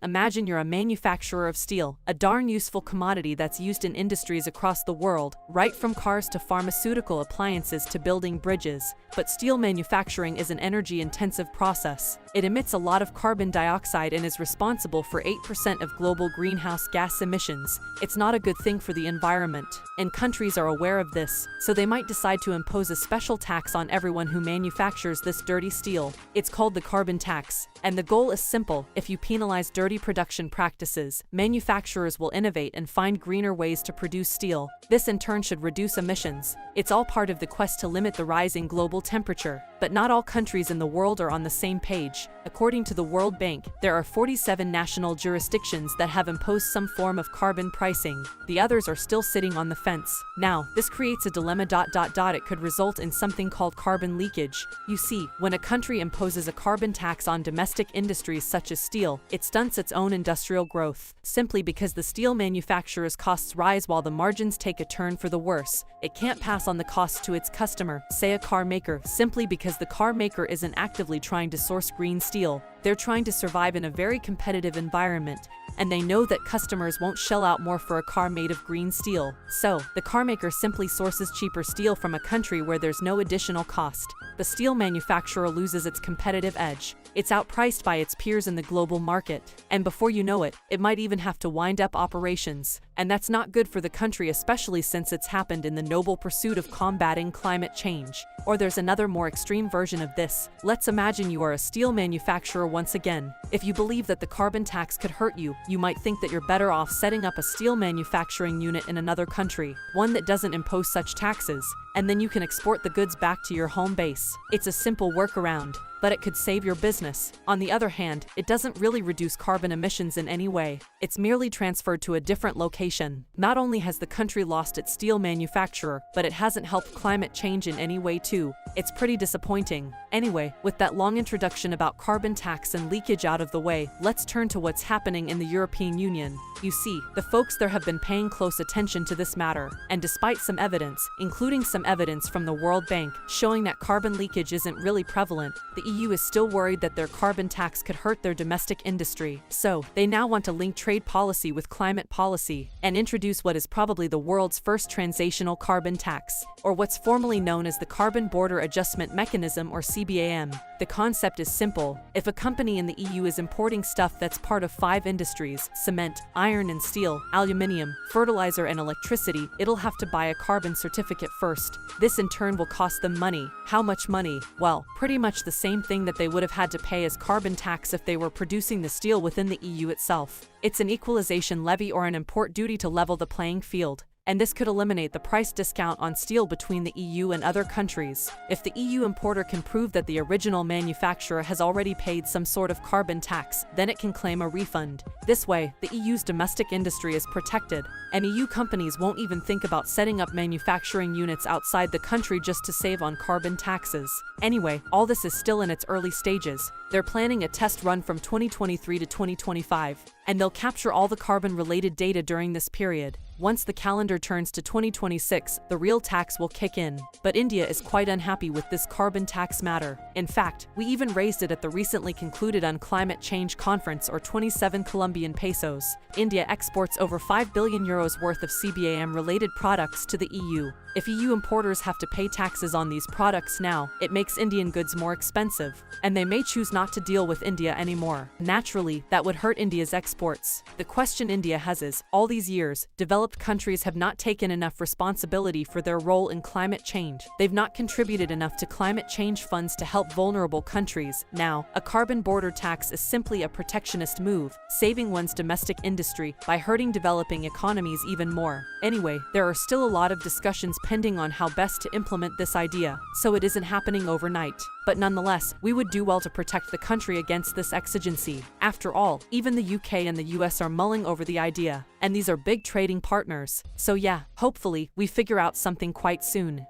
Imagine you're a manufacturer of steel, a darn useful commodity that's used in industries across the world, right from cars to pharmaceutical appliances to building bridges. But steel manufacturing is an energy-intensive process. It emits a lot of carbon dioxide and is responsible for 8% of global greenhouse gas emissions. It's not a good thing for the environment, and countries are aware of this, so they might decide to impose a special tax on everyone who manufactures this dirty steel. It's called the carbon tax, and the goal is simple. If you penalize dirty production practices, manufacturers will innovate and find greener ways to produce steel. This in turn should reduce emissions. It's all part of the quest to limit the rising global temperature. But not all countries in the world are on the same page. According to the World Bank, there are 47 national jurisdictions that have imposed some form of carbon pricing. The others are still sitting on the fence. Now, this creates a dilemma. It could result in something called carbon leakage. You see, when a country imposes a carbon tax on domestic industries such as steel, it stunts its own industrial growth. Simply because the steel manufacturer's costs rise while the margins take a turn for the worse. It can't pass on the costs to its customer, say a car maker, simply because the car maker isn't actively trying to source green steel. They're trying to survive in a very competitive environment, and they know that customers won't shell out more for a car made of green steel. So, the car maker simply sources cheaper steel from a country where there's no additional cost. The steel manufacturer loses its competitive edge. It's outpriced by its peers in the global market, and before you know it, it might even have to wind up operations. And that's not good for the country, especially since it's happened in the noble pursuit of combating climate change. Or there's another more extreme version of this. Let's imagine you are a steel manufacturer once again. If you believe that the carbon tax could hurt you, you might think that you're better off setting up a steel manufacturing unit in another country, one that doesn't impose such taxes, and then you can export the goods back to your home base. It's a simple workaround, but it could save your business. On the other hand, it doesn't really reduce carbon emissions in any way. It's merely transferred to a different location. Not only has the country lost its steel manufacturer, but it hasn't helped climate change in any way too. It's pretty disappointing. Anyway, with that long introduction about carbon tax and leakage out of the way, let's turn to what's happening in the European Union. You see, the folks there have been paying close attention to this matter, and despite some evidence, including some evidence from the World Bank, showing that carbon leakage isn't really prevalent, the EU is still worried that their carbon tax could hurt their domestic industry. So, they now want to link trade policy with climate policy, and introduce what is probably the world's first transnational carbon tax, or what's formally known as the Carbon Border Adjustment Mechanism, or CBAM. The concept is simple. If a company in the EU is importing stuff that's part of 5 industries, cement, iron and steel, aluminium, fertilizer and electricity, it'll have to buy a carbon certificate first. This in turn will cost them money. How much money? Well, pretty much the same thing that they would have had to pay as carbon tax if they were producing the steel within the EU itself. It's an equalization levy or an import duty to level the playing field. And this could eliminate the price discount on steel between the EU and other countries. If the EU importer can prove that the original manufacturer has already paid some sort of carbon tax, then it can claim a refund. This way, the EU's domestic industry is protected, and EU companies won't even think about setting up manufacturing units outside the country just to save on carbon taxes. Anyway, all this is still in its early stages. They're planning a test run from 2023 to 2025, and they'll capture all the carbon-related data during this period. Once the calendar turns to 2026, the real tax will kick in. But India is quite unhappy with this carbon tax matter. In fact, we even raised it at the recently concluded On Climate Change Conference, or 27 Colombian pesos. India exports over 5 billion euros worth of CBAM-related products to the EU. If EU importers have to pay taxes on these products now, it makes Indian goods more expensive, and they may choose not to deal with India anymore. Naturally, that would hurt India's exports. The question India has is, all these years, developed countries have not taken enough responsibility for their role in climate change. They've not contributed enough to climate change funds to help vulnerable countries. Now, a carbon border tax is simply a protectionist move, saving one's domestic industry by hurting developing economies even more. Anyway, there are still a lot of discussions pending on how best to implement this idea, so it isn't happening overnight. But nonetheless, we would do well to protect the country against this exigency. After all, even the UK and the US are mulling over the idea, and these are big trading partners. So yeah, hopefully, we figure out something quite soon.